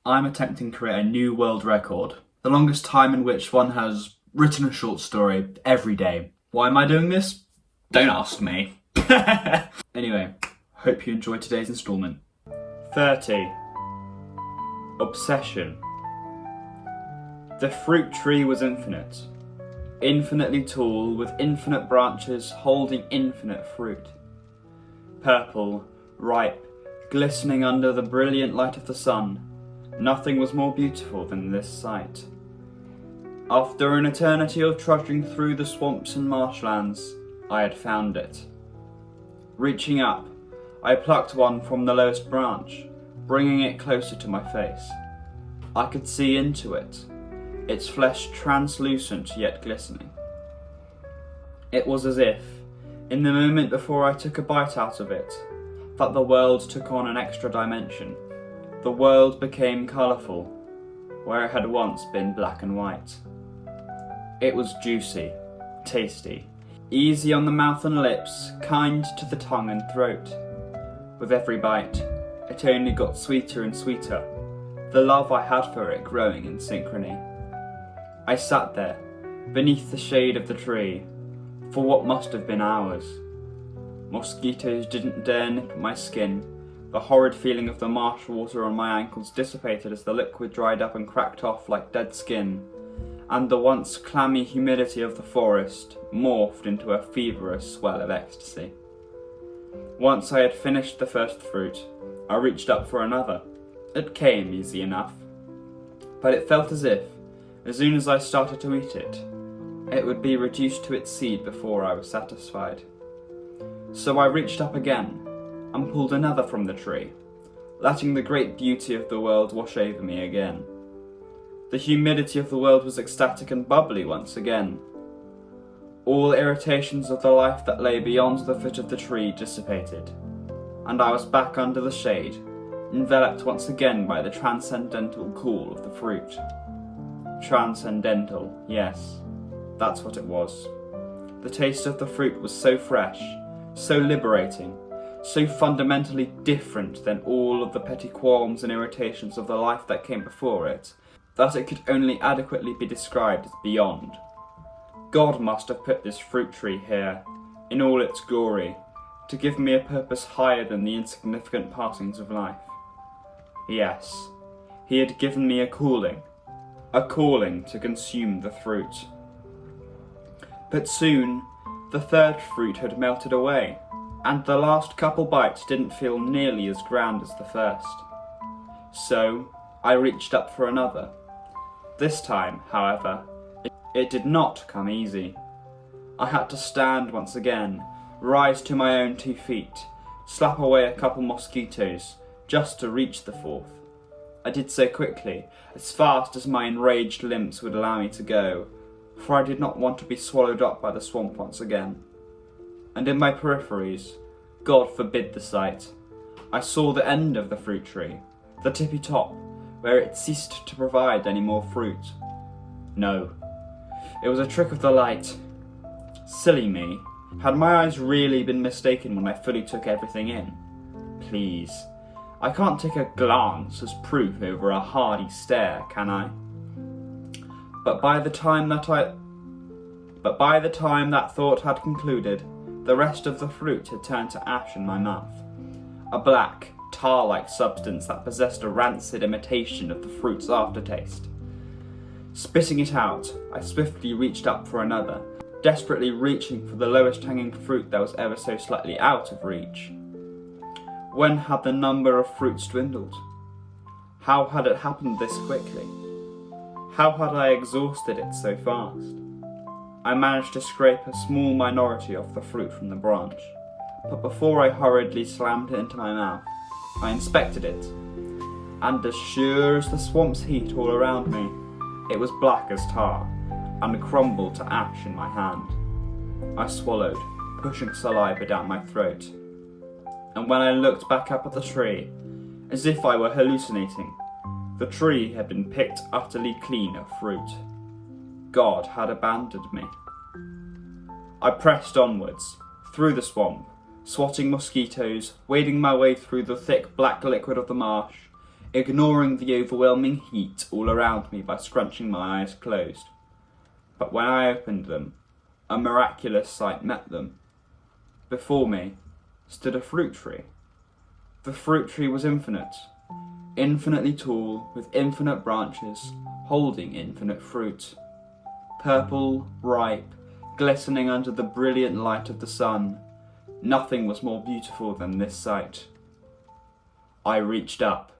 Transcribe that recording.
I'm attempting to create a new world record. The longest time in which one has written a short story every day. Why am I doing this? Don't ask me. Anyway, hope you enjoyed today's instalment. 30. Obsession. The fruit tree was infinite. Infinitely tall, with infinite branches holding infinite fruit. Purple, ripe, glistening under the brilliant light of the sun. Nothing was more beautiful than this sight. After an eternity of trudging through the swamps and marshlands, I had found it. Reaching up, I plucked one from the lowest branch, bringing it closer to my face. I could see into it, its flesh translucent yet glistening. It was as if, in the moment before I took a bite out of it, that the world took on an extra dimension. The world became colourful, where it had once been black and white. It was juicy, tasty, easy on the mouth and lips, kind to the tongue and throat. With every bite, it only got sweeter and sweeter, the love I had for it growing in synchrony. I sat there, beneath the shade of the tree, for what must have been hours. Mosquitoes didn't dare nip at my skin. The horrid feeling of the marsh water on my ankles dissipated as the liquid dried up and cracked off like dead skin, and the once clammy humidity of the forest morphed into a feverish swell of ecstasy. Once I had finished the first fruit, I reached up for another. It came easy enough, but it felt as if, as soon as I started to eat it, it would be reduced to its seed before I was satisfied. So I reached up again and pulled another from the tree, letting the great beauty of the world wash over me again. The humidity of the world was ecstatic and bubbly once again. All irritations of the life that lay beyond the foot of the tree dissipated, and I was back under the shade, enveloped once again by the transcendental cool of the fruit. Transcendental, yes, that's what it was. The taste of the fruit was so fresh, so liberating, so fundamentally different than all of the petty qualms and irritations of the life that came before it, that it could only adequately be described as beyond. God must have put this fruit tree here, in all its glory, to give me a purpose higher than the insignificant passings of life. Yes, he had given me a calling to consume the fruit. But soon, the third fruit had melted away, and the last couple bites didn't feel nearly as grand as the first. So, I reached up for another. This time, however, it did not come easy. I had to stand once again, rise to my own 2 feet, slap away a couple mosquitoes, just to reach the fourth. I did so quickly, as fast as my enraged limbs would allow me to go, for I did not want to be swallowed up by the swamp once again. And in my peripheries, God forbid the sight, I saw the end of the fruit tree, the tippy top, where it ceased to provide any more fruit. No, it was a trick of the light. Silly me. Had my eyes really been mistaken when I fully took everything in? Please, I can't take a glance as proof over a hardy stare, can I? But by the time that thought had concluded, the rest of the fruit had turned to ash in my mouth. A black, tar-like substance that possessed a rancid imitation of the fruit's aftertaste. Spitting it out, I swiftly reached up for another, desperately reaching for the lowest hanging fruit that was ever so slightly out of reach. When had the number of fruits dwindled? How had it happened this quickly? How had I exhausted it so fast? I managed to scrape a small minority of the fruit from the branch, but before I hurriedly slammed it into my mouth, I inspected it, and as sure as the swamp's heat all around me, it was black as tar, and crumbled to ash in my hand. I swallowed, pushing saliva down my throat, and when I looked back up at the tree, as if I were hallucinating, the tree had been picked utterly clean of fruit. God had abandoned me. I pressed onwards, through the swamp, swatting mosquitoes, wading my way through the thick black liquid of the marsh, ignoring the overwhelming heat all around me by scrunching my eyes closed. But when I opened them, a miraculous sight met them. Before me stood a fruit tree. The fruit tree was infinite, infinitely tall, with infinite branches, holding infinite fruit. Purple, ripe, glistening under the brilliant light of the sun. Nothing was more beautiful than this sight. I reached up